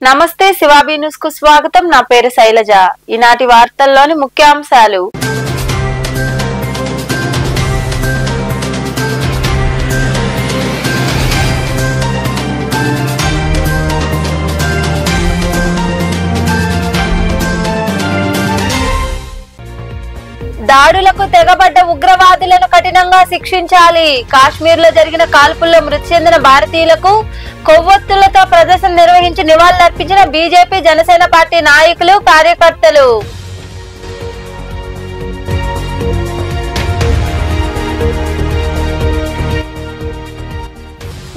నమస్తే శివాబీ న్యూస్ కు స్వాగతం। నా పేరు శైలజ। ఈనాటి వార్తల్లోని ముఖ్యాంశాలు। దాడులకు తెగబడ్డ ఉగ్రవాదులను కఠినంగా శిక్షించాలి। కాశ్మీర్ లో జరిగిన కాల్పుల్లో మృతి చెందిన భారతీయులకు కొవ్వొత్తులతో ప్రదర్శన నిర్వహించి నివాళులర్పించిన బీజేపీ జనసేన పార్టీ నాయకులు కార్యకర్తలు।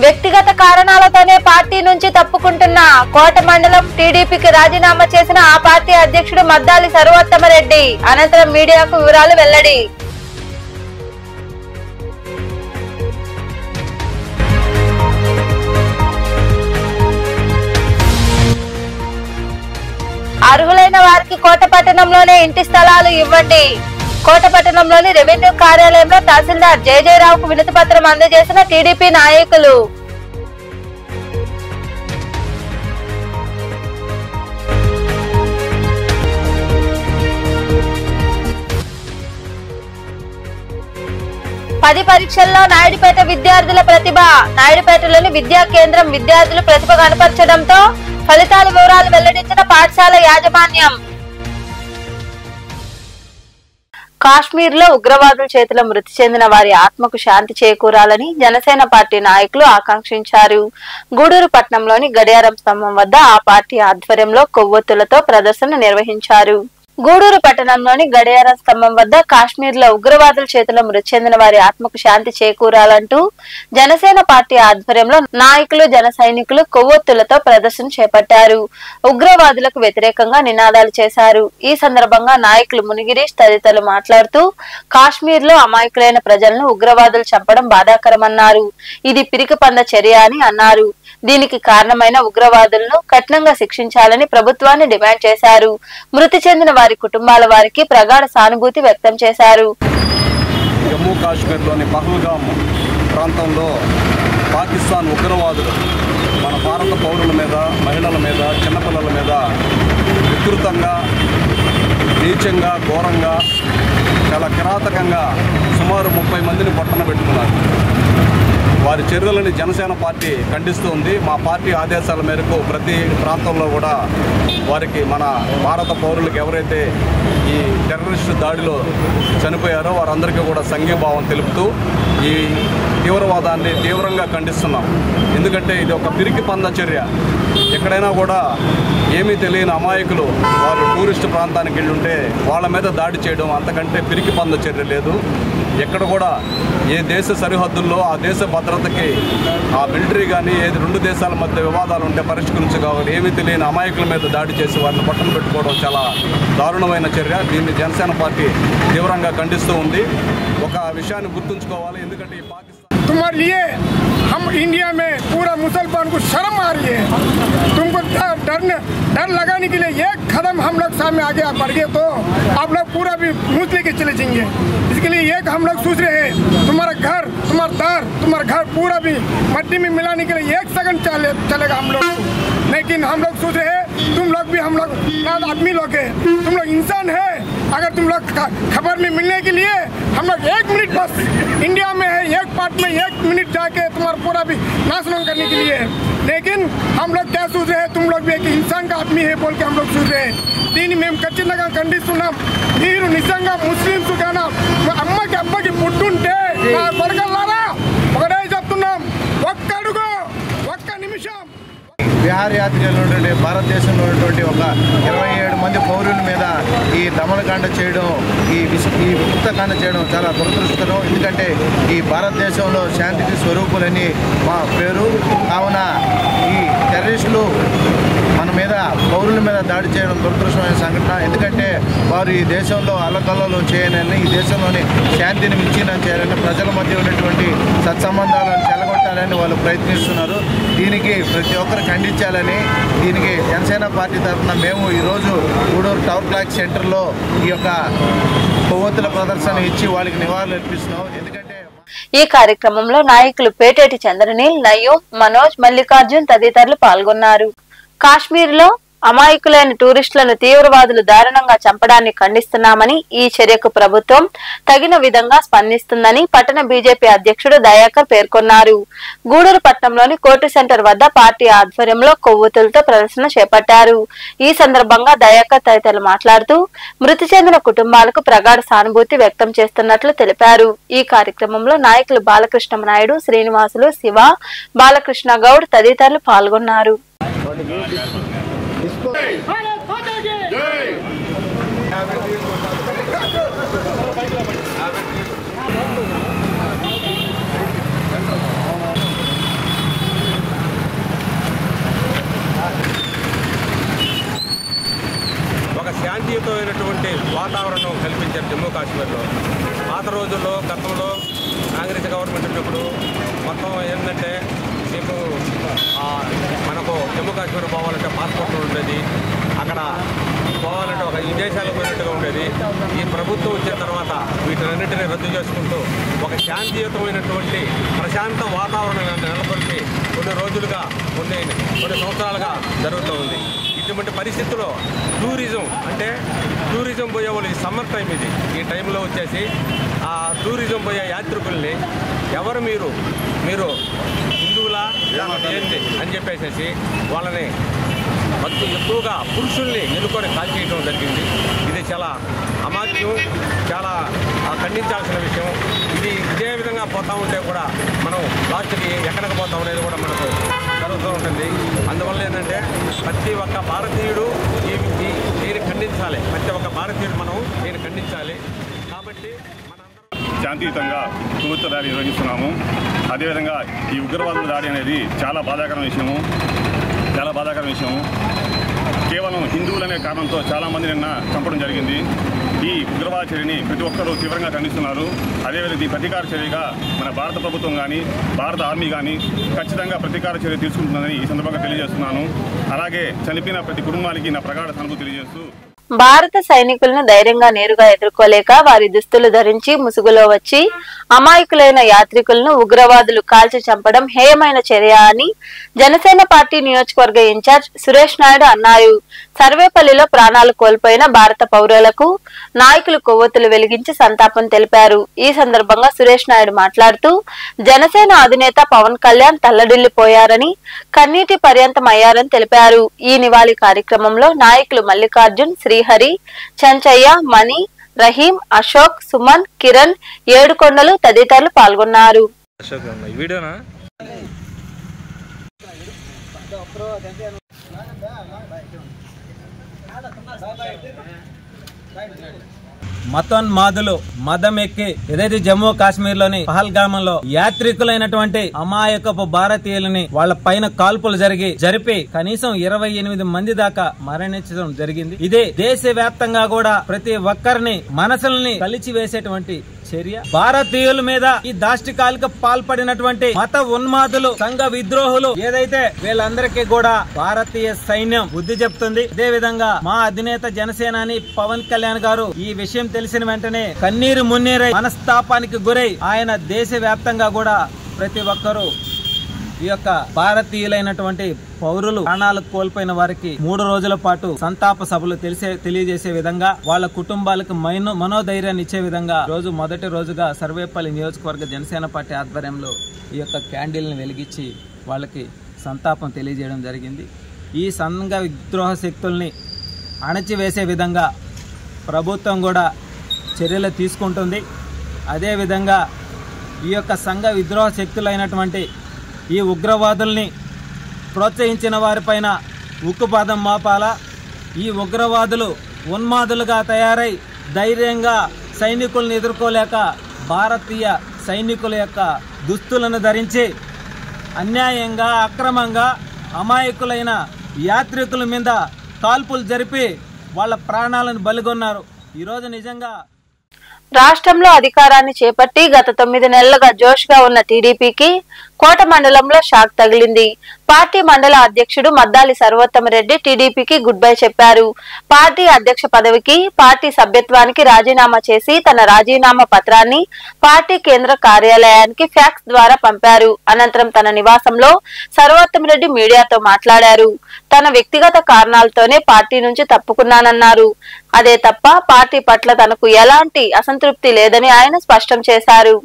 వ్యక్తిగత కారణాలతోనే పార్టీ నుంచి తప్పుకుంటున్న కోట మండలం టీడీపీకి రాజీనామా చేసిన ఆ పార్టీ అధ్యక్షుడు మద్దాలి సర్వోత్తమరెడ్డి అనంతరం మీడియాకు వివరాలు వెల్లడి। అర్హులైన వారికి కోటపట్టణంలోనే ఇంటి స్థలాలు ఇవ్వండి। కోటపట్టణంలోని రెవెన్యూ కార్యాలయంలో తహసీల్దార్ జయజయరావుకు వినతి పత్రం అందజేసిన టీడీపీ నాయకులు। పది పరీక్షల్లో నాయుడుపేట విద్యార్థుల ప్రతిభ। నాయుడుపేటలోని విద్యా కేంద్రం విద్యార్థులు ప్రతిభ కనపరచడంతో ఫలితాల వివరాలు వెల్లడించిన పాఠశాల యాజమాన్యం। కాశ్మీర్ లో ఉగ్రవాదుల చేతిలో మృతి చెందిన వారి ఆత్మకు శాంతి చేకూరాలని జనసేన పార్టీ నాయకులు ఆకాంక్షించారు। గూడూరు పట్టణంలోని గడియారం స్తంభం వద్ద ఆ పార్టీ ఆధ్వర్యంలో కొవ్వొత్తులతో ప్రదర్శన నిర్వహించారు। గూడూరు పట్టణంలోని గడియారం స్తంభం వద్ద కాశ్మీర్ లో ఉగ్రవాదుల చేతిలో మృతి చెందిన వారి ఆత్మకు శాంతి చేకూరాలంటూ జనసేన పార్టీ ఆధ్వర్యంలో నాయకులు జన సైనికులు కొవ్వొత్తులతో ప్రదర్శన చేపట్టారు। ఉగ్రవాదులకు వ్యతిరేకంగా నినాదాలు చేశారు। ఈ సందర్భంగా నాయకులు మునిగిరీష్ తదితరులు మాట్లాడుతూ కాశ్మీర్ లో అమాయకులైన ప్రజలను ఉగ్రవాదులు చంపడం బాధాకరమన్నారు। ఇది పిరికిపంద చర్య అని అన్నారు। దీనికి కారణమైన ఉగ్రవాదులను కఠినంగా శిక్షించాలని ప్రభుత్వాన్ని డిమాండ్ చేశారు। మృతి చెందిన వారి కుటుంబాల వారికి ప్రగాఢ సానుభూతి వ్యక్తం చేశారు। జమ్మూ కాశ్మీర్లోని పహల్గామ్ ప్రాంతంలో పాకిస్తాన్ ఉగ్రవాదులు మన భారత పౌరుల మీద, మహిళల మీద, చిన్నపిల్లల మీద వికృతంగా, నీచంగా, ఘోరంగా, చాలా కిరాతకంగా సుమారు 30 మందిని పట్టణ పెట్టుకున్నారు। వారి చర్యలని జనసేన పార్టీ ఖండిస్తూ ఉంది। మా పార్టీ ఆదేశాల మేరకు ప్రతి ప్రాంతంలో కూడా వారికి, మన భారత పౌరులకు ఎవరైతే ఈ టెర్రరిస్టు దాడిలో చనిపోయారో వారందరికీ కూడా సంఘీభావం తెలుపుతూ ఈ తీవ్రవాదాన్ని తీవ్రంగా ఖండిస్తున్నాం। ఎందుకంటే ఇది ఒక పిరికి పంద చర్య। ఎక్కడైనా కూడా ఏమీ తెలియని అమాయకులు వారు టూరిస్టు ప్రాంతానికి వెళ్ళుంటే వాళ్ళ మీద దాడి చేయడం అంతకంటే పిరికి పంద చర్య లేదు। ఎక్కడ కూడా ఏ దేశ సరిహద్దుల్లో ఆ దేశ భద్రతకి ఆ మిలిటరీ కానీ ఏది రెండు దేశాల మధ్య వివాదాలు ఉంటే పరిష్కరించుకోవాలి, ఏమీ తెలియని అమాయకుల మీద దాడి చేసి వారిని పట్టణ పెట్టుకోవడం చాలా దారుణమైన చర్య। దీన్ని జనసేన పార్టీ తీవ్రంగా ఖండిస్తూ ఉంది। ఒక విషయాన్ని గుర్తుంచుకోవాలి, ఎందుకంటే ఈ పాకిస్తాన్ तुम्हारे लिए हम इंडिया में पूरा मुसलमान को शर्म आ रही है। तुमको डर लगाने के लिए एक कदम हम लोग सामने आगे बढ़ गए तो आप लोग पूरा भी मुँह लेके चले जाएंगे। इसके लिए एक हम लोग सोच रहे हैं, तुम्हारा घर, तुम्हारा दर, तुम्हारा घर पूरा भी मट्टी में मिलाने के लिए 1 सेकंड चलेगा हम लोग। लेकिन हम लोग सोच रहे हैं तुम लोग भी, हम लोग आदमी लोग है, तुम लोग इंसान है। अगर तुम लोग खबर में मिलने के लिए हम लोग 1 मिनट बस इंडिया में है, एक पार्ट में 1 मिनट जाके तुम्हारा पूरा भी नाशనం करने के लिए। लेकिन हम लोग क्या सोच रहे हैं, तुम लोग भी एक इंसान का आदमी है बोल के हम लोग सोच रहे हैं। దీన్ని మేము ఖచ్చితంగా ఖండిస్తున్నాం। మీరు నిజంగా ముస్లింస్ గానా అమ్మకి అబ్బకి పుట్టుంటే నా కొడుకల్లారా ఒకటే చెప్తున్నాం, ఒక్క అడుగు, ఒక్క నిమిషం విహారయాత్రలో ఉన్నటువంటి భారతదేశంలో ఉన్నటువంటి ఒక 27 మంది పౌరుల మీద ఈ దమనకాండ చేయడం, ఈ విముక్తకాండ చేయడం చాలా దురదృష్టకరం। ఎందుకంటే ఈ భారతదేశంలో శాంతికి స్వరూపులని మా పేరు కావున ఈ టెర్రరిస్టులు మన మీద, పౌరుల మీద దాడి చేయడం దురదృష్టమైన సంఘటన। ఎందుకంటే వారు ఈ దేశంలో అల్లకల్లోలు చేయనని, ఈ దేశంలోని శాంతిని విచ్ఛిన్నం చేయాలని, ప్రజల మధ్య ఉన్నటువంటి సత్సంబంధాలను చెలగొట్టాలని వాళ్ళు ప్రయత్నిస్తున్నారు। దీనికి ప్రతి ఒక్కరు ఖండించాలని, దీనికి జనసేన పార్టీ తరఫున మేము ఈరోజు గూడూరు టవర్ క్లాక్ సెంటర్లో ఈ యొక్క కొవ్వొత్తుల ప్రదర్శన ఇచ్చి వాళ్ళకి నివాళులు అర్పిస్తున్నాం। ఎందుకంటే ఈ కార్యక్రమంలో నాయకులు పేటేటి చంద్రనీల్, నయ్యూం, మనోజ్, మల్లికార్జున్ తదితరులు పాల్గొన్నారు। కాశ్మీర్లో అమాయకులైన టూరిస్టులను తీవ్రవాదులు దారుణంగా చంపడాన్ని ఖండిస్తున్నామని, ఈ చర్యకు ప్రభుత్వం తగిన విధంగా స్పందిస్తుందని పట్టణ బీజేపీ అధ్యక్షుడు దయాకర్ పేర్కొన్నారు. గూడూరు పట్టణంలోని కోర్టు సెంటర్ వద్ద పార్టీ ఆధ్వర్యంలో కొవ్వొత్తులతో ప్రదర్శన చేపట్టారు. ఈ సందర్భంగా దయాకర్ తదితరులు మాట్లాడుతూ మృతి చెందిన కుటుంబాలకు ప్రగాఢ సానుభూతి వ్యక్తం చేస్తున్నట్లు తెలిపారు. ఈ కార్యక్రమంలో నాయకులు బాలకృష్ణ నాయుడు, శ్రీనివాసులు, శివ, బాలకృష్ణ గౌడ్ తదితరులు పాల్గొన్నారు. ఒక శాంతియుతమైనటువంటి వాతావరణం కల్పించారు జమ్మూ కాశ్మీర్లో. పాత రోజుల్లో గతంలో కాంగ్రెస్ గవర్నమెంట్ ఉన్నప్పుడు మొత్తం ఏంటంటే మీకు మనకు జమ్మూ కాశ్మీర్ పోవాలంటే పాస్పోర్ట్ ఉండేది, అక్కడ పోవాలంటే ఒక విదేశాలకు పోయినట్టుగా ఉండేది. ఈ ప్రభుత్వం వచ్చిన తర్వాత వీటినన్నింటినీ రద్దు చేసుకుంటూ ఒక శాంతియుతమైనటువంటి ప్రశాంత వాతావరణం నెలకొల్పి కొన్ని రోజులుగా కొన్ని సంవత్సరాలుగా జరుగుతూ ఉంది. ఇటువంటి పరిస్థితుల్లో టూరిజం పోయే వాళ్ళు ఈ సమ్మర్ టైం ఇది, ఈ టైంలో వచ్చేసి ఆ టూరిజం పోయే యాత్రికుల్ని ఎవరు మీరు హిందువులా ఏంటి అని చెప్పేసి వాళ్ళని ఎక్కువగా పురుషుల్ని ఎన్నుకొని కాల్చేయడం జరిగింది. ఇది చాలా అమాత్యం, చాలా ఖండించాల్సిన విషయం. ఇదే విధంగా పోతూ ఉంటే కూడా మనం లాస్ట్కి ఎక్కడికి పోతాం అనేది కూడా మనకు జరుగుతూ ఉంటుంది. అందువల్ల ఏంటంటే ప్రతి ఒక్క భారతీయుడు దీన్ని ఖండించాలి, ప్రతి ఒక్క భారతీయుడు మనం దీన్ని ఖండించాలి. కాబట్టి శాంతియుతంగా ప్రభుత్వ ర్యాలీ నిర్వహిస్తున్నాము. అదేవిధంగా ఈ ఉగ్రవాదుల దాడి అనేది చాలా బాధాకరమైన విషయం. కేవలం హిందువులనే కారణంతో చాలామంది నిన్న చంపడం జరిగింది. ఈ ఉగ్రవాద చర్యని ప్రతి ఒక్కరూ తీవ్రంగా ఖండిస్తున్నారు. అదేవిధంగా ఈ ప్రతీకార చర్యగా మన భారత ప్రభుత్వం కానీ భారత ఆర్మీ కానీ ఖచ్చితంగా ప్రతీకార చర్య తీసుకుంటుందని ఈ సందర్భంగా తెలియజేస్తున్నాను. అలాగే చనిపోయిన ప్రతి కుటుంబానికి నా ప్రగాఢ సానుభూతి తెలియజేస్తూ భారత సైనికులను ధైర్యంగా నేరుగా ఎదుర్కోలేక వారి దుస్తులు ధరించి ముసుగులో వచ్చి అమాయకులైన యాత్రికులను ఉగ్రవాదులు కాల్చి చంపడం హేయమైన చర్య అని జనసేన పార్టీ నియోజకవర్గ ఇన్ఛార్జ్ సురేష్ నాయుడు అన్నారు. సర్వేపల్లిలో ప్రాణాలు కోల్పోయిన భారత పౌరులకు నాయకులు కొవ్వొత్తులు వెలిగించి సంతాపం తెలిపారు. ఈ సందర్భంగా సురేష్ నాయుడు మాట్లాడుతూ జనసేన అధినేత పవన్ కళ్యాణ్ తల్లడిల్లిపోయారని, కన్నీటి పర్యంతం అయ్యారని తెలిపారు. ఈ నివాళి కార్యక్రమంలో నాయకులు మల్లికార్జున్, శ్రీహరి, చంచయ్య, మణి, రహీం, అశోక్, సుమన్, కిరణ్, ఏడుకొండలు తదితరులు పాల్గొన్నారు. మతోన్మాదులు మదం ఎక్కి ఏదైతే జమ్మూ కాశ్మీర్ లోని పహల్గామంలో యాత్రికులైనటువంటి అమాయకపు భారతీయులని వాళ్ళ పైన కాల్పులు జరిపి కనీసం 28 మంది దాకా మరణించడం జరిగింది. ఇదే దేశవ్యాప్తంగా కూడా ప్రతి ఒక్కరిని మనసుల్ని కలిచివేసేటువంటి చర్య. భారతీయుల మీద ఈ దాష్టికాలకు పాల్పడినటువంటి మత ఉన్మాదులు, సంఘ విద్రోహులు ఏదైతే వీళ్ళందరికీ కూడా భారతీయ సైన్యం బుద్ధి చెప్తుంది. అదే విధంగా మా అధినేత జనసేనాని పవన్ కళ్యాణ్ గారు ఈ విషయం తెలిసిన వెంటనే కన్నీరు మున్నీరై మనస్తాపానికి గురై ఆయన దేశవ్యాప్తంగా కూడా ప్రతి ఒక్కరూ ఈ యొక్క భారతీయులైనటువంటి పౌరులు ప్రాణాలు కోల్పోయిన వారికి 3 రోజుల పాటు సంతాప సభలు తెలియజేసే విధంగా వాళ్ళ కుటుంబాలకు మనోధైర్యాన్ని ఇచ్చే విధంగా రోజు మొదటి రోజుగా సర్వేపల్లి నియోజకవర్గ జనసేన పార్టీ ఆధ్వర్యంలో ఈ యొక్క క్యాండిల్ని వెలిగించి వాళ్ళకి సంతాపం తెలియజేయడం జరిగింది. ఈ సంఘ విద్రోహ శక్తుల్ని అణచివేసే విధంగా ప్రభుత్వం కూడా చర్యలు తీసుకుంటుంది. అదేవిధంగా ఈ యొక్క సంఘ విద్రోహ శక్తులైనటువంటి ఈ ఉగ్రవాదుల్ని ప్రోత్సహించిన వారిపైన ఉక్కుపాదం మోపాలా. ఈ ఉగ్రవాదులు ఉన్మాదులుగా తయారై ధైర్యంగా సైనికులను ఎదుర్కోలేక భారతీయ సైనికుల యొక్క దుస్తులను ధరించి అన్యాయంగా అక్రమంగా అమాయకులైన యాత్రికుల మీద కాల్పులు జరిపి వాళ్ళ ప్రాణాలను బలిగొన్నారు. ఈరోజు నిజంగా రాష్ట్రంలో అధికారాన్ని చేపట్టి గత 9 నెలలుగా జోష్గా ఉన్న టీడీపీకి కోట మండలంలో షాక్ తగిలింది. పార్టీ మండల అధ్యక్షుడు మద్దాలి సర్వోత్తమరెడ్డి టీడీపీకి గుడ్ బై చెప్పారు. పార్టీ అధ్యక్ష పదవికి, పార్టీ సభ్యత్వానికి రాజీనామా చేసి తన రాజీనామా పత్రాన్ని పార్టీ కేంద్ర కార్యాలయానికి ఫ్యాక్స్ ద్వారా పంపారు. అనంతరం తన నివాసంలో సర్వోత్తమరెడ్డి మీడియాతో మాట్లాడారు. తన వ్యక్తిగత కారణాలతోనే పార్టీ నుంచి తప్పుకున్నానన్నారు. అదే తప్ప పార్టీ పట్ల తనకు ఎలాంటి అసంతృప్తి లేదని ఆయన స్పష్టం చేశారు.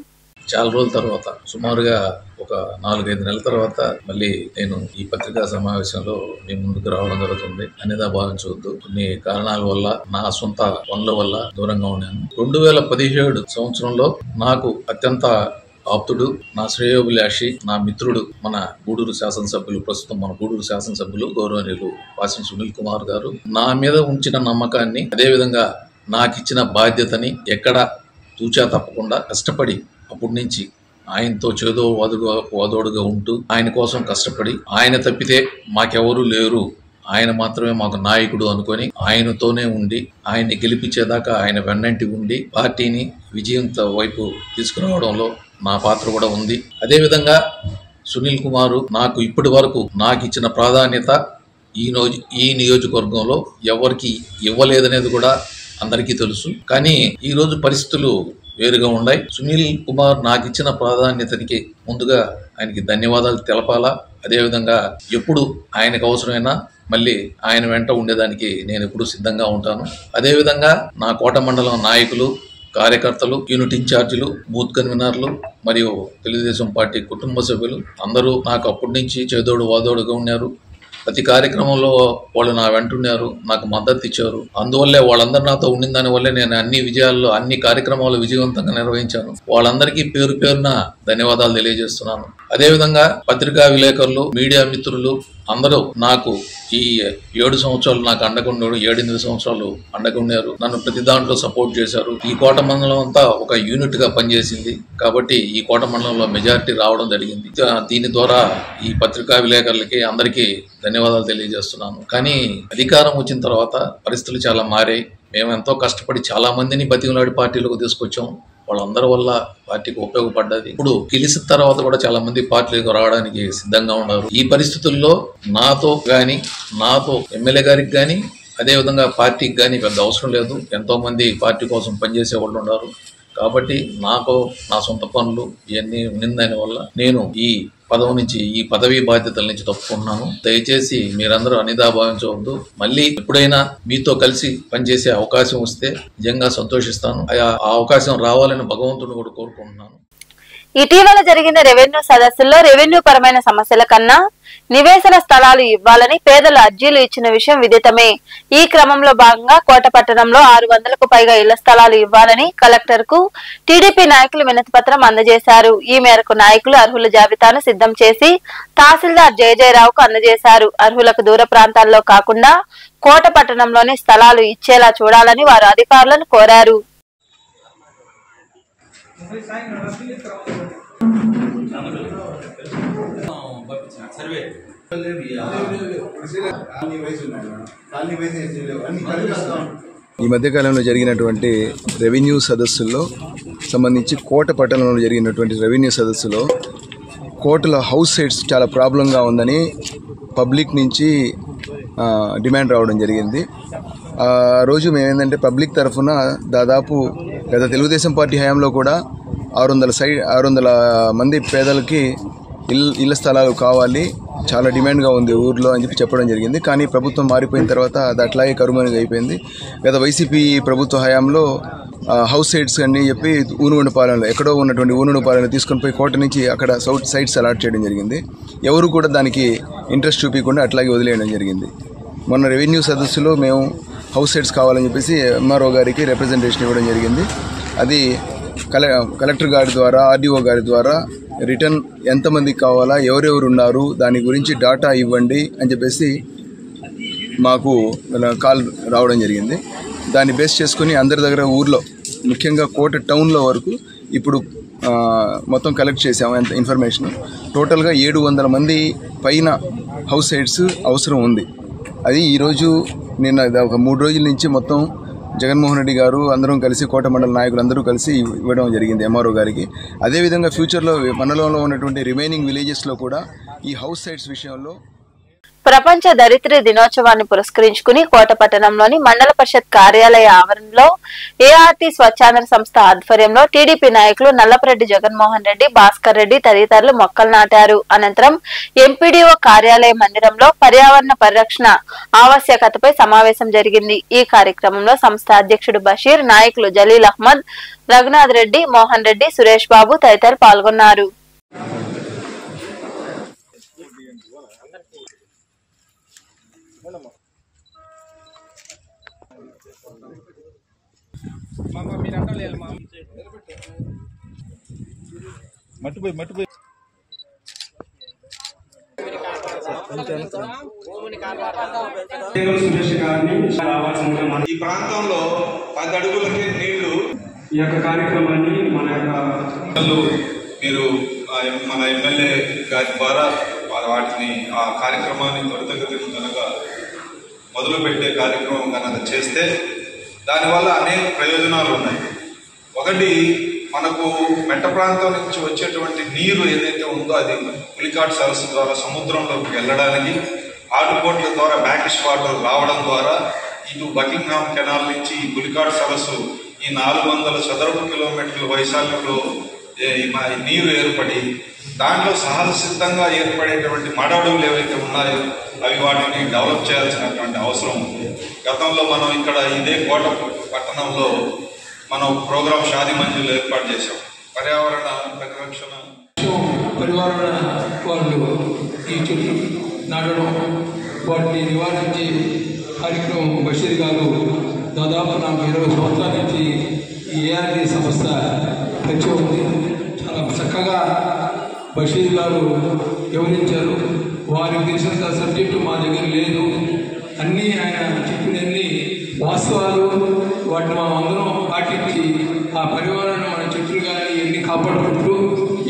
చాలా రోజుల తర్వాత, సుమారుగా ఒక 4-5 నెలల తర్వాత మళ్ళీ నేను ఈ పత్రికా సమావేశంలో మీ ముందుకు రావడం జరుగుతుంది. అనేది భావించవద్దు. కొన్ని కారణాల వల్ల, నా సొంత పనుల వల్ల దూరంగా ఉన్నాను. 2017 సంవత్సరంలో నాకు అత్యంత ఆప్తుడు, నా శ్రేయోభిలాషి, నా మిత్రుడు, మన గూడూరు శాసనసభ్యులు, ప్రస్తుతం మన గూడూరు శాసనసభ్యులు గౌరవనీయులు వాసిం సునీల్ కుమార్ గారు నా మీద ఉంచిన నమ్మకాన్ని, అదేవిధంగా నాకు ఇచ్చిన బాధ్యతని ఎక్కడ తూచా తప్పకుండా కష్టపడి అప్పటి నుంచి ఆయనతో చేదో వాదోడుగా ఉంటూ ఆయన కోసం కష్టపడి, ఆయన తప్పితే మాకెవరూ లేరు, ఆయన మాత్రమే మాకు నాయకుడు అనుకొని ఆయనతోనే ఉండి, ఆయన్ని గెలిపించేదాకా ఆయన వెన్నంటి ఉండి పార్టీని విజయం వైపు తీసుకురావడంలో నా పాత్ర కూడా ఉంది. అదేవిధంగా సునీల్ కుమారు నాకు ఇప్పటి వరకు నాకు ఇచ్చిన ప్రాధాన్యత ఈ నియోజకవర్గంలో ఎవరికి ఇవ్వలేదనేది కూడా అందరికీ తెలుసు. కానీ ఈరోజు పరిస్థితులు వేరుగా ఉన్నాయి. సునీల్ కుమార్ నాకు ఇచ్చిన ప్రాధాన్యతకి ముందుగా ఆయనకి ధన్యవాదాలు తెలపాలా. అదేవిధంగా ఎప్పుడు ఆయనకు అవసరమైనా మళ్ళీ ఆయన వెంట ఉండేదానికి నేను ఎప్పుడు సిద్ధంగా ఉంటాను. అదేవిధంగా నా కోట మండలం నాయకులు, కార్యకర్తలు, యూనిట్ ఇన్ఛార్జీలు, బూత్ కన్వీనర్లు మరియు తెలుగుదేశం పార్టీ కుటుంబ సభ్యులు అందరూ నాకు అప్పటి నుంచి చేదోడు వాదోడుగా ఉన్నారు. ప్రతి కార్యక్రమంలో వాళ్ళు నా వెంటున్నారు, నాకు మద్దతు ఇచ్చారు. అందువల్లే వాళ్ళందరూ నాతో ఉండిన దాని వల్లే నేను అన్ని కార్యక్రమాలు విజయవంతంగా నిర్వహించాను. వాళ్ళందరికీ పేరు పేరున ధన్యవాదాలు తెలియజేస్తున్నాను. అదేవిధంగా పత్రికా విలేకరులు, మీడియా మిత్రులు అందరూ నాకు ఈ 7 సంవత్సరాలు నాకు అండగుండారు, 7-8 సంవత్సరాలు అండగుండారు. నన్ను ప్రతి దాంట్లో సపోర్ట్ చేశారు. ఈ కోట మండలం అంతా ఒక యూనిట్ గా పనిచేసింది కాబట్టి ఈ కోట మండలంలో మెజారిటీ రావడం జరిగింది. దీని ద్వారా ఈ పత్రికా విలేకరులకి అందరికీ ధన్యవాదాలు తెలియజేస్తున్నాను. కానీ అధికారం వచ్చిన తర్వాత పరిస్థితులు చాలా మారాయి. మేము ఎంతో కష్టపడి చాలా మందిని బతిమలాడి పార్టీలోకి తీసుకొచ్చాం. వాళ్ళందరి వల్ల పార్టీకి ఉపయోగపడ్డది. ఇప్పుడు గెలిచిన తర్వాత కూడా చాలా మంది పార్టీలకు రావడానికి సిద్ధంగా ఉన్నారు. ఈ పరిస్థితుల్లో నాతో ఎమ్మెల్యే గారికి కానీ, అదేవిధంగా పార్టీకి కానీ పెద్ద అవసరం లేదు. ఎంతో మంది పార్టీ కోసం పనిచేసే వాళ్ళు ఉన్నారు. కాబట్టి నాకు నా సొంత పనులు ఇవన్నీ ఉన్నదాని వల్ల నేను ఈ పదవి నుంచి, ఈ పదవీ బాధ్యతల నుంచి తప్పుకున్నాను. దయచేసి మీరందరూ అనిదా భావించవద్దు. మళ్ళీ ఎప్పుడైనా మీతో కలిసి పనిచేసే అవకాశం వస్తే నిజంగా సంతోషిస్తాను. ఆ అవకాశం రావాలని భగవంతుని కూడా కోరుకుంటున్నాను. ఇటీవల జరిగిన రెవెన్యూ సదస్సుల్లో రెవెన్యూ పరమైన సమస్యల కన్నా నివేశన స్థలాలు ఇవ్వాలని పేదలు అర్జీలు ఇచ్చిన విషయం విదితమే. ఈ క్రమంలో భాగంగా కోట పట్టణంలో 600కు పైగా ఇళ్ల స్థలాలు ఇవ్వాలని కలెక్టర్ కు టీడీపీ నాయకులు వినతి పత్రం అందజేశారు. ఈ మేరకు నాయకులు అర్హుల జాబితాను సిద్ధం చేసి తహసీల్దార్ జయజయరావుకు అందజేశారు. అర్హులకు దూర ప్రాంతాల్లో కాకుండా కోట పట్టణంలోని స్థలాలు ఇచ్చేలా చూడాలని వారు అధికారులను కోరారు. ఈ మధ్యకాలంలో జరిగినటువంటి రెవెన్యూ సదస్సుల్లో సంబంధించి కోట పట్టణంలో జరిగినటువంటి రెవెన్యూ సదస్సులో కోటలో హౌస్ సైట్స్ చాలా ప్రాబ్లంగా ఉందని పబ్లిక్ నుంచి డిమాండ్ రావడం జరిగింది. ఆ రోజు మేమేంటంటే పబ్లిక్ తరఫున దాదాపు గత తెలుగుదేశం పార్టీ హయాంలో కూడా 600 మంది పేదలకి ఇళ్ల స్థలాలు కావాలి, చాలా డిమాండ్గా ఉంది ఊర్లో అని చెప్పడం జరిగింది. కానీ ప్రభుత్వం మారిపోయిన తర్వాత అది అట్లాగే కరుమరుగా అయిపోయింది. గత వైసీపీ ప్రభుత్వ హయాంలో హౌస్ సైట్స్ అని చెప్పి ఊనుగుండపాలెంలో ఎక్కడో ఉన్నటువంటి ఊనుగుండపాలెంలో తీసుకొని పోయి కోట నుంచి అక్కడ సైట్స్ అలాట్ చేయడం జరిగింది. ఎవరు కూడా దానికి ఇంట్రెస్ట్ చూపించకుండా అట్లాగే వదిలేయడం జరిగింది. మొన్న రెవెన్యూ సదస్సులో మేము హౌస్ సైట్స్ కావాలని చెప్పేసి ఎంఆర్ఓ గారికి రిప్రజెంటేషన్ ఇవ్వడం జరిగింది. అది కలెక్టర్ గారి ద్వారా, ఆర్డీఓ గారి ద్వారా రిటర్న్ ఎంతమందికి కావాలా, ఎవరెవరు ఉన్నారు, దాని గురించి డాటా ఇవ్వండి అని చెప్పేసి మాకు కాల్ రావడం జరిగింది. దాన్ని బేస్ చేసుకుని అందరి దగ్గర ఊర్లో ముఖ్యంగా కోట టౌన్లో వరకు ఇప్పుడు మొత్తం కలెక్ట్ చేసాము ఎంత ఇన్ఫర్మేషన్. టోటల్గా 700 మంది పైన హౌస్ సైట్స్ అవసరం ఉంది. అది ఈరోజు నిన్న ఒక 3 రోజుల నుంచి మొత్తం జగన్మోహన్ రెడ్డి గారు అందరం కలిసి కోట మండల నాయకులు అందరూ కలిసి ఇవ్వడం జరిగింది ఎంఆర్ఓ గారికి. అదేవిధంగా ఫ్యూచర్లో మండలంలో ఉన్నటువంటి రిమైనింగ్ విలేజెస్లో కూడా ఈ హౌస్ సైట్స్ విషయంలో ప్రపంచ దరిద్ర దినోత్సవాన్ని పురస్కరించుకుని కోట పట్టణంలోని మండల పరిషత్ కార్యాలయ ఆవరణలో ఏఆర్టీ స్వచ్ఛాంధ్ర సంస్థ ఆధ్వర్యంలో టీడీపీ నాయకులు నల్లపరెడ్డి జగన్మోహన్ రెడ్డి, భాస్కర్ రెడ్డి తదితరులు మొక్కలు నాటారు. అనంతరం ఎంపీడీఓ కార్యాలయ మందిరంలో పర్యావరణ పరిరక్షణ ఆవశ్యకతపై సమావేశం జరిగింది. ఈ కార్యక్రమంలో సంస్థ అధ్యక్షుడు బషీర్, నాయకులు జలీల్ అహ్మద్, రఘునాథ్ రెడ్డి, మోహన్ రెడ్డి, సురేష్ బాబు తదితరులు పాల్గొన్నారు. ఈ ప్రాంతంలో 10 అడుగులకే నీళ్లు. ఈ యొక్క కార్యక్రమాన్ని మన మీరు మన ఎమ్మెల్యే గారి ద్వారా వాటిని ఆ కార్యక్రమాన్ని త్వరితగతిన కనుక మొదలు పెట్టే కార్యక్రమం కనుక చేస్తే దానివల్ల అనేక ప్రయోజనాలు ఉన్నాయి. ఒకటి, మనకు మెట్ట ప్రాంతం నుంచి వచ్చేటువంటి నీరు ఏదైతే ఉందో అది పులికాట్ సరస్సు ద్వారా సముద్రంలోకి వెళ్ళడానికి, ఆటుపోట్ల ద్వారా బ్యాకిష్ వాటర్ రావడం ద్వారా ఇటు బకింగ్హామ్ కెనాల్ నుంచి ఈ పులికాట్ సరస్సు ఈ 400 చదరపు కిలోమీటర్ల వైశాల్యంలో నీరు ఏర్పడి దాంట్లో సహజ సిద్ధంగా ఏర్పడేటువంటి మడడుగులు ఏవైతే ఉన్నాయో అవి వాటిని డెవలప్ చేయాల్సినటువంటి అవసరం ఉంది. గతంలో మనం ఇక్కడ ఇదే కోట పట్టణంలో మనం ప్రోగ్రాం షాది మంజులు ఏర్పాటు చేశాం. పర్యావరణ పరిరక్షణ పర్యావరణ వాళ్ళు ఈ చెట్లు నాటడం, వాటిని నివారించే కార్యక్రమం బషీర్ గారు దాదాపు నాకు 20 సంవత్సరాల నుంచి ఈ ఏఆర్టీ సంస్థ పరిచయం ఉంది. చాలా చక్కగా బషీర్ గారు వివరించారు. వారికి తెలిసినంత సబ్జెక్టు మా దగ్గర లేదు. అన్నీ ఆయన చెప్పినన్ని వాస్తవాలు, వాటిని మనం అందరం పాటించి ఆ పర్యావరణం మన చెట్లు కానీ ఎన్ని కాపాడుకుంటూ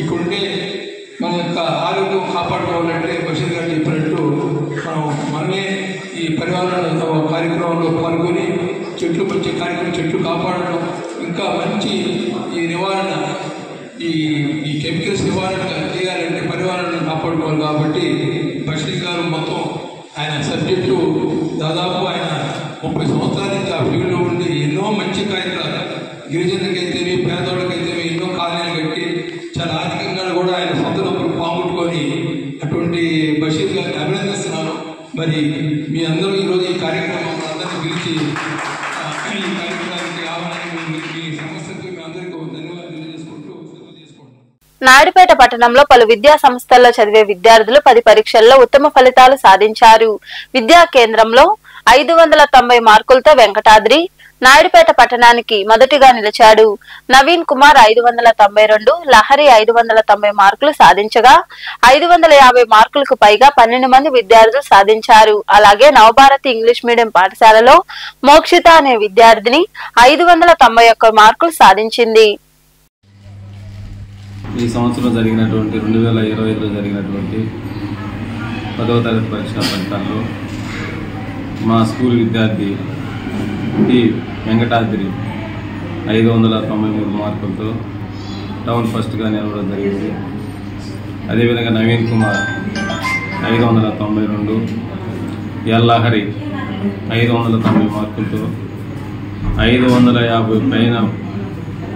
ఇక్కడుండే మన యొక్క ఆరోగ్యం కాపాడుకోవాలంటే బషీర్ గారు చెప్పినట్టు మనమే ఈ పర్యావరణ కార్యక్రమంలో పాల్గొని చెట్లు పెంచే కార్యక్రమం, చెట్లు కాపాడడం, ఇంకా మంచి ఈ నివారణ ఈ కెమికల్స్ నివారణ చేయాలంటే పర్యావరణను కాపాడుకోవాలి. కాబట్టి బషీర్ గారు మొత్తం ఆయన సబ్జెక్టు దాదాపు ఆయన 30 సంవత్సరాల నుంచి ఆ ఫీల్డ్లో ఉండి ఎన్నో మంచి కార్యక్రమాలు గిరిజనులకైతేమి పేదవాళ్ళకైతేమి ఎన్నో కాలనీలు కట్టి చాలా ఆర్థికంగా కూడా ఆయన సొంత డబ్బులు పాముట్టుకొని అటువంటి బషీర్ గారిని అభినందిస్తున్నాను. మరి మీ అందరూ ఈరోజు ఈ కార్యక్రమం అందరినీ పిలిచి ఈ కార్యక్రమానికి ఆహ్వానాన్ని మీ సంస్థకు మీ అందరికీ ధన్యవాదాలు తెలియజేసుకుంటూ సెలవు చేసుకుంటున్నాను. నాయుడుపేట పట్టణంలో పలు విద్యా సంస్థల్లో చదివే విద్యార్థులు 10 పరీక్షల్లో ఉత్తమ ఫలితాలు సాధించారు. విద్యా కేంద్రంలో 590 మార్కులతో వెంకటాద్రి నాయుడుపేట పట్టణానికి మొదటిగా నిలిచాడు. నవీన్ కుమార్ 592, లహరి 590 మార్కులు సాధించగా 550 మార్కులకు పైగా 12 మంది విద్యార్థులు సాధించారు. అలాగే నవభారతి ఇంగ్లీష్ మీడియం పాఠశాలలో మోక్షిత అనే విద్యార్థిని 591 మార్కులు సాధించింది. ఈ సంవత్సరం జరిగినటువంటి 2025లో జరిగినటువంటి 10వ తరగతి పరీక్షా ఫలితాల్లో మా స్కూల్ విద్యార్థి టి వెంకటాద్రి 593 మార్కులతో టౌన్ ఫస్ట్గా నిలవడం జరిగింది. అదేవిధంగా నవీన్ కుమార్ 592, ఎల్లహరి 590 మార్కులతో 550 పైన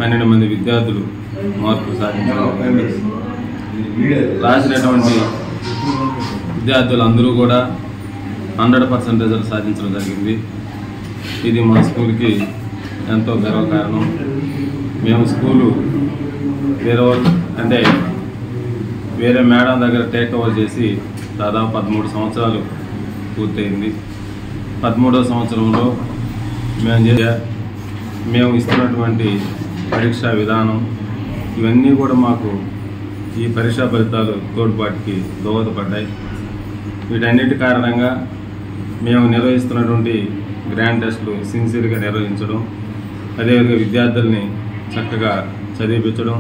12 మంది విద్యార్థులు మార్కులు సాధించారు. రాసినటువంటి విద్యార్థులందరూ కూడా 100% రిజల్ట్ సాధించడం జరిగింది. ఇది మా స్కూల్కి ఎంతో గర్వకారణం. మేము స్కూలు వేరే మేడం దగ్గర టేక్ ఓవర్ చేసి దాదాపు 13 సంవత్సరాలు పూర్తయింది. 13వ సంవత్సరంలో మేము ఇస్తున్నటువంటి పరీక్షా విధానం ఇవన్నీ కూడా మాకు ఈ పరీక్షా ఫలితాలు తోడ్పాటుకి దోహదపడ్డాయి. వీటన్నిటి కారణంగా మేము నిర్వహిస్తున్నటువంటి గ్రాండ్ టెస్టులు సిన్సియర్గా నిర్వహించడం, అదేవిధంగా విద్యార్థుల్ని చక్కగా చదివించడం,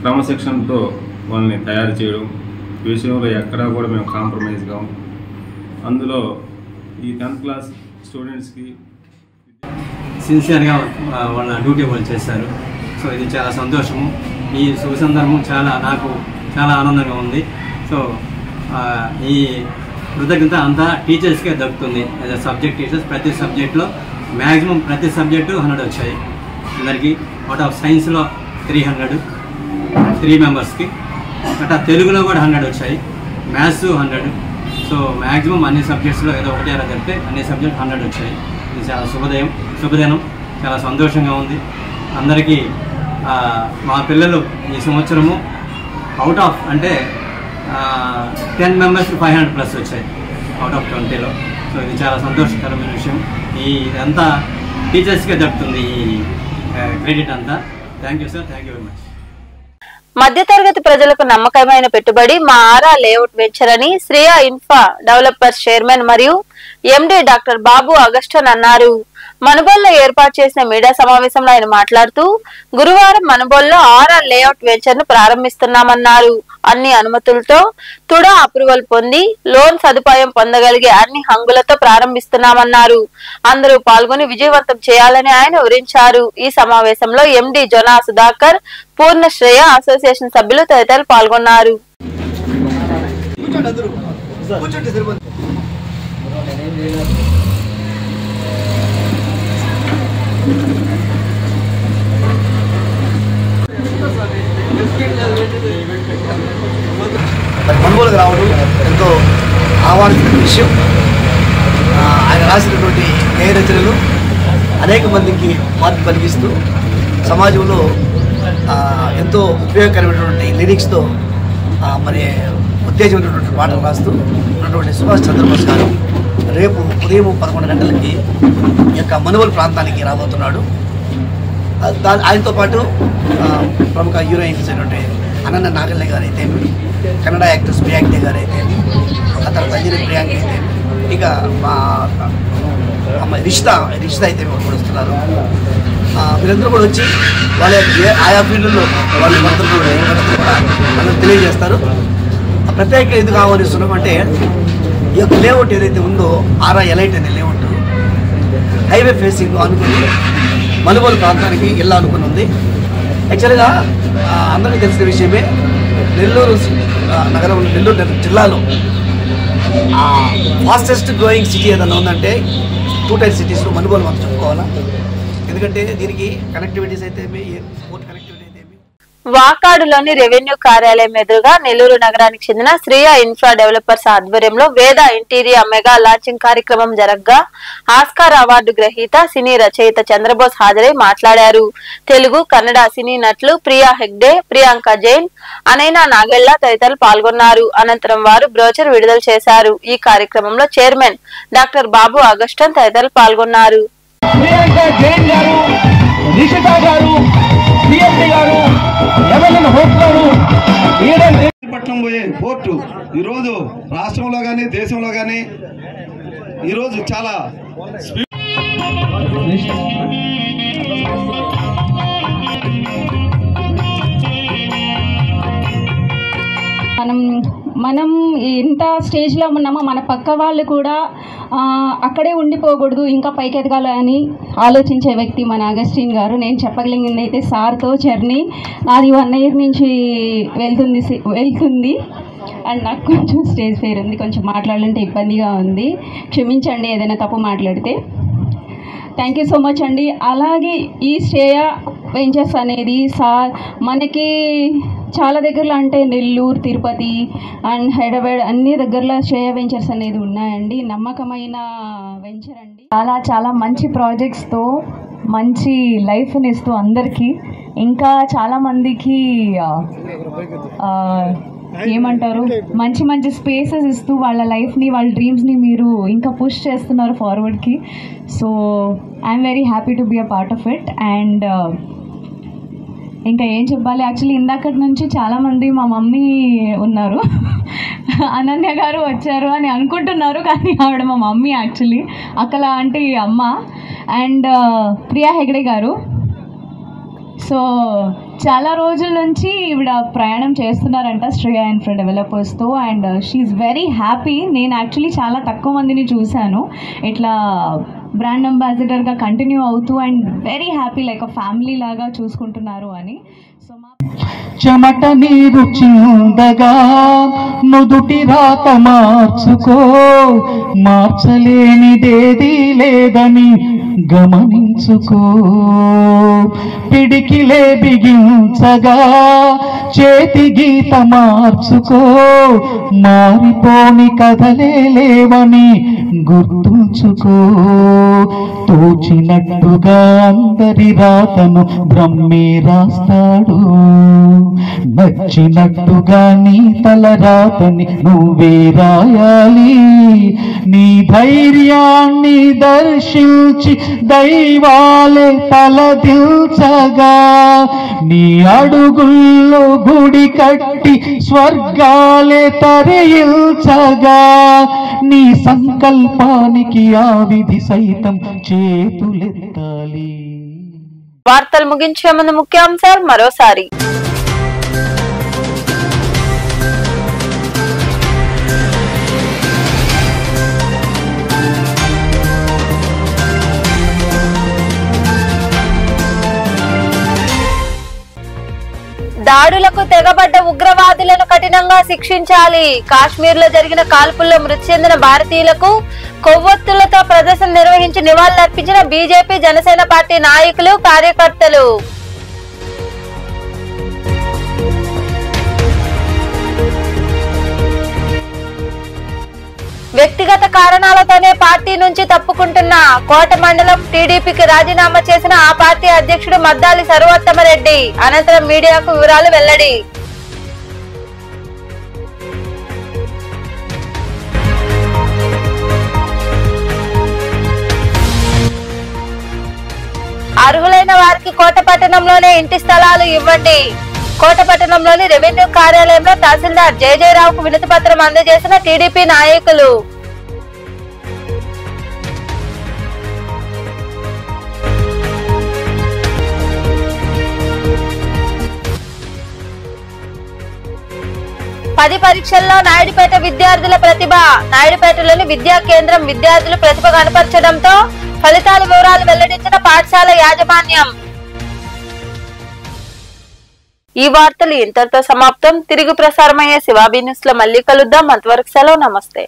క్రమశిక్షణతో వాళ్ళని తయారు చేయడం ఈ విషయంలో ఎక్కడా కూడా మేము కాంప్రమైజ్ కాము. అందులో ఈ 10th క్లాస్ స్టూడెంట్స్కి సిన్సియర్గా వాళ్ళ డ్యూటీ వాళ్ళు చేశారు. సో ఇది చాలా సంతోషము. ఈ శుభ సందర్భం నాకు చాలా ఆనందంగా ఉంది. సో ఈ కృతజ్ఞత అంతా టీచర్స్కే దక్కుతుంది. సబ్జెక్ట్ టీచర్స్ ప్రతి సబ్జెక్ట్లో మ్యాక్సిమం ప్రతి సబ్జెక్టు 100 వచ్చాయి అందరికీ. అవుట్ ఆఫ్ సైన్స్లో 300 3 మెంబర్స్కి, అట్లా తెలుగులో కూడా 100 వచ్చాయి, మ్యాథ్స్ 100. సో మ్యాక్సిమం అన్ని సబ్జెక్ట్స్లో ఏదో ఒకటి అలా చెప్తే అన్ని సబ్జెక్ట్ 100 వచ్చాయి. ఇది చాలా శుభదినం, చాలా సంతోషంగా ఉంది అందరికీ. మా పిల్లలు ఈ సంవత్సరము అవుట్ ఆఫ్ అంటే 10 మెంబర్స్కి 500+ వచ్చాయి అవుట్ ఆఫ్ 20లో. సో ఇది చాలా సంతోషకరమైన విషయం. ఇదంతా టీచర్స్కే దక్కుతుంది ఈ క్రెడిట్ అంతా. Thank you sir, thank you very much. మధ్యతరగతి ప్రజలకు నమ్మకమైన పెట్టుబడి మా ఆరా లేఅవుట్ వెంచర్ అని శ్రేయా ఇన్ఫ్రా డెవలపర్స్ చైర్మన్ మరియు ఎండి డాక్టర్ బాబు అగస్టన్ అన్నారు. మనుబోల్లో ఏర్పాటు చేసిన మీడియా సమావేశంలో ఆయన మాట్లాడుతూ గురువారం మనుబోల్లో ఆరా లేఅవుట్ వెంచర్ ను ప్రారంభిస్తున్నామన్నారు. అన్ని అనుమతులతో తుడా అప్రూవల్ పొంది లోన్ సదుపాయం పొందగలిగే అన్ని హంగులతో ప్రారంభిస్తున్నామన్నారు. అందరూ పాల్గొని విజయవంతం చేయాలని ఆయన వివరించారు. ఈ సమావేశంలో ఎండి జొనా సుధాకర్, పూర్ణశ్రేయ అసోసియేషన్ సభ్యులు తదితరులు పాల్గొన్నారు. మనుగోలుకు రావడం ఎంతో ఆహ్వానించిన విషయం. ఆయన రాసినటువంటి గేయ రచనలు అనేక మందికి మార్పు కలిగిస్తూ సమాజంలో ఎంతో ఉపయోగకరమైనటువంటి లిరిక్స్తో మరి ఉత్తేజమైనటువంటి పాటలు రాస్తూ ఉన్నటువంటి సుభాష్ చంద్రబోస్ గారు రేపు ఉదయం 11 గంటలకి ఈ యొక్క మనుగోలు ప్రాంతానికి రాబోతున్నాడు. ఆయనతో పాటు ప్రముఖ హీరోయిన్స్ అయినటువంటి అనన్య నాగల్య గారు అయితే, కన్నడ యాక్ట్రెస్ ప్రియాంక గారు అయితే, ఆ తర్వాత అంజలి ప్రియాంక అయితే, ఇక మా అమ్మాయి రిషిత అయితే కూడా వస్తున్నారు. వీరందరూ కూడా వచ్చి వాళ్ళ ఆయా ఫీల్డ్లో వాళ్ళు మంత్రులు అందరూ తెలియజేస్తారు. ప్రత్యేకంగా ఎందుకు ఆహ్వానిస్తున్నాం అంటే ఈ యొక్క లేఅవుట్ ఏదైతే ఉందో ఆరా ఎలైట్ అనే లేఅవుట్ హైవే ఫేసింగ్ అనుకుని మనుగోలు ప్రాంతానికి వెళ్ళాలనుకుని ఉంది. యాక్చువల్గా అందరికీ తెలిసిన విషయమే, నెల్లూరు నగరం, నెల్లూరు జిల్లాలో ఫాస్టెస్ట్ గ్రోయింగ్ సిటీ ఏదన్నా ఉందంటే 2 టైర్ సిటీస్లో మనుగోలు మనం చెప్పుకోవాలా. ఎందుకంటే దీనికి కనెక్టివిటీస్ అయితే పోర్ట్ కనెక్టివిటీ అయితే. వాకాడులోని రెవెన్యూ కార్యాలయం ఎదురుగా నెల్లూరు నగరానికి చెందిన శ్రేయా ఇన్ఫ్రా డెవలపర్స్ ఆధ్వర్యంలో వేద ఇంటీరియర్ మెగా లాంచింగ్ కార్యక్రమం జరగగా ఆస్కార్ అవార్డు గ్రహీత సినీ రచయిత చంద్రబోస్ హాజరై మాట్లాడారు. తెలుగు, కన్నడ సినీ నటులు ప్రియా హెగ్డే, ప్రియాంక జైన్, అనైనా నాగెళ్ల తదితరులు పాల్గొన్నారు. అనంతరం వారు బ్రోచర్ విడుదల చేశారు. ఈ కార్యక్రమంలో చైర్మన్ డాక్టర్ బాబు అగస్టన్ తదితరులు పాల్గొన్నారు. పట్నం పోయే పోర్టు ఈరోజు రాష్ట్రంలో కానీ దేశంలో కానీ ఈరోజు చాలా మనం ఎంత స్టేజ్లో ఉన్నామో మన పక్క వాళ్ళు కూడా అక్కడే ఉండిపోకూడదు, ఇంకా పైకి ఎదగాలి అని ఆలోచించే వ్యక్తి మన అగస్టిన్ గారు. నేను చెప్పగలిగింది అయితే సార్తో జర్నీ నాది 1 year నుంచి వెళ్తుంది అండ్ నాకు కొంచెం స్టేజ్ ఫేర్ ఉంది, కొంచెం మాట్లాడాలంటే ఇబ్బందిగా ఉంది, క్షమించండి ఏదైనా తప్పు మాట్లాడితే. థ్యాంక్ యూ సో మచ్ అండి. అలాగే ఈ శ్రేయా వెంచర్స్ అనేది మనకి చాలా దగ్గరలో అంటే నెల్లూరు, తిరుపతి అండ్ హైదరాబాద్ అన్ని దగ్గరలో శ్రేయా వెంచర్స్ అనేది ఉన్నాయండి. నమ్మకమైన వెంచర్ అండి. చాలా మంచి ప్రాజెక్ట్స్తో మంచి లైఫ్ని ఇస్తూ అందరికీ ఇంకా చాలామందికి ఏమంటారు మంచి స్పేసెస్ ఇస్తూ వాళ్ళ లైఫ్ని, వాళ్ళ డ్రీమ్స్ని మీరు ఇంకా పుష్ చేస్తున్నారు ఫార్వర్డ్కి. So I'm very happy to be a part of it. And ఇంకా ఏం చెప్పాలి, యాక్చువల్లీ ఇందాకటి నుంచి చాలామంది మా మమ్మీ ఉన్నారు, అనన్య గారు వచ్చారు అని అనుకుంటున్నారు, కానీ ఆవిడ మా మమ్మీ యాక్చువల్లీ అక్కల ఆంటీ అమ్మ. అండ్ ప్రియా హెగ్డే గారు. సో చాలా రోజుల నుంచి ఈవిడ ప్రయాణం చేస్తున్నారంట శ్రేయా ఇన్ఫ్రా డెవలపర్స్తో. And she's very happy. నేను యాక్చువల్లీ చాలా తక్కువ మందిని చూశాను ఇట్లా బ్రాండ్ అంబాసిడర్గా కంటిన్యూ అవుతూ and very happy, like a family లాగా చూసుకుంటున్నారు అని. సో చెమట నీరు చిందగా నుదుటి రాత మార్చుకో, మార్చలేనిదేదీ లేదని గమనించుకో. పిడికిలే బిగించగా చేతి గీత మార్చుకో, మారిపోని కథలే లేవని గుర్తుంచుకో. తోచినట్టుగా అందరి రాతను బ్రహ్మే రాస్తాడు, నచ్చినట్టుగా నీ తల రాతని నువ్వే రాయాలి. నీ ధైర్యాన్ని దర్శించి దైవాలే తలదిల్చగా, నీ అడుగుల్లో గుడి కట్టి స్వర్గాలే తరయించగా, నీ సంకల్పానికి ఆ విధి సైతం చేతులెత్తాలి. వార్తలు ముగించే ముందు ముఖ్యాంశాలు మరోసారి. దాడులకు తెగబడ్డ ఉగ్రవాదులను కఠినంగా శిక్షించాలి. కాశ్మీర్ లో జరిగిన కాల్పుల్లో మృతి చెందిన భారతీయులకు కొవ్వొత్తులతో ప్రదర్శన నిర్వహించి నివాళులర్పించిన బీజేపీ జనసేన పార్టీ నాయకులు కార్యకర్తలు. వ్యక్తిగత కారణాలతోనే పార్టీ నుంచి తప్పుకుంటున్న కోట మండలం టీడీపీకి రాజీనామా చేసిన ఆ పార్టీ అధ్యక్షుడు మద్దాలి సర్వోత్తమరెడ్డి అనంతరం మీడియాకు వివరాలు వెల్లడి. అర్హులైన వారికి కోటపట్టణంలోనే ఇంటి స్థలాలు ఇవ్వండి. కోటపట్టణంలోని రెవెన్యూ కార్యాలయంలో తహసీల్దార్ జయజయరావుకు వినతి పత్రం అందజేసిన టీడీపీ నాయకులు. పది పరీక్షల్లో నాయుడుపేట విద్యార్థుల ప్రతిభ. నాయుడుపేటలోని విద్యా కేంద్రం విద్యార్థులు ప్రతిభ కనపరచడంతో ఫలితాల వివరాలు వెల్లడించిన పాఠశాల యాజమాన్యం. ఈ వార్తలు ఇంతటితో సమాప్తం. తిరిగి ప్రసారమయ్యే శివాబీ న్యూస్ లో మళ్ళీ కలుద్దాం. అంతవరకు సెలవు. నమస్తే.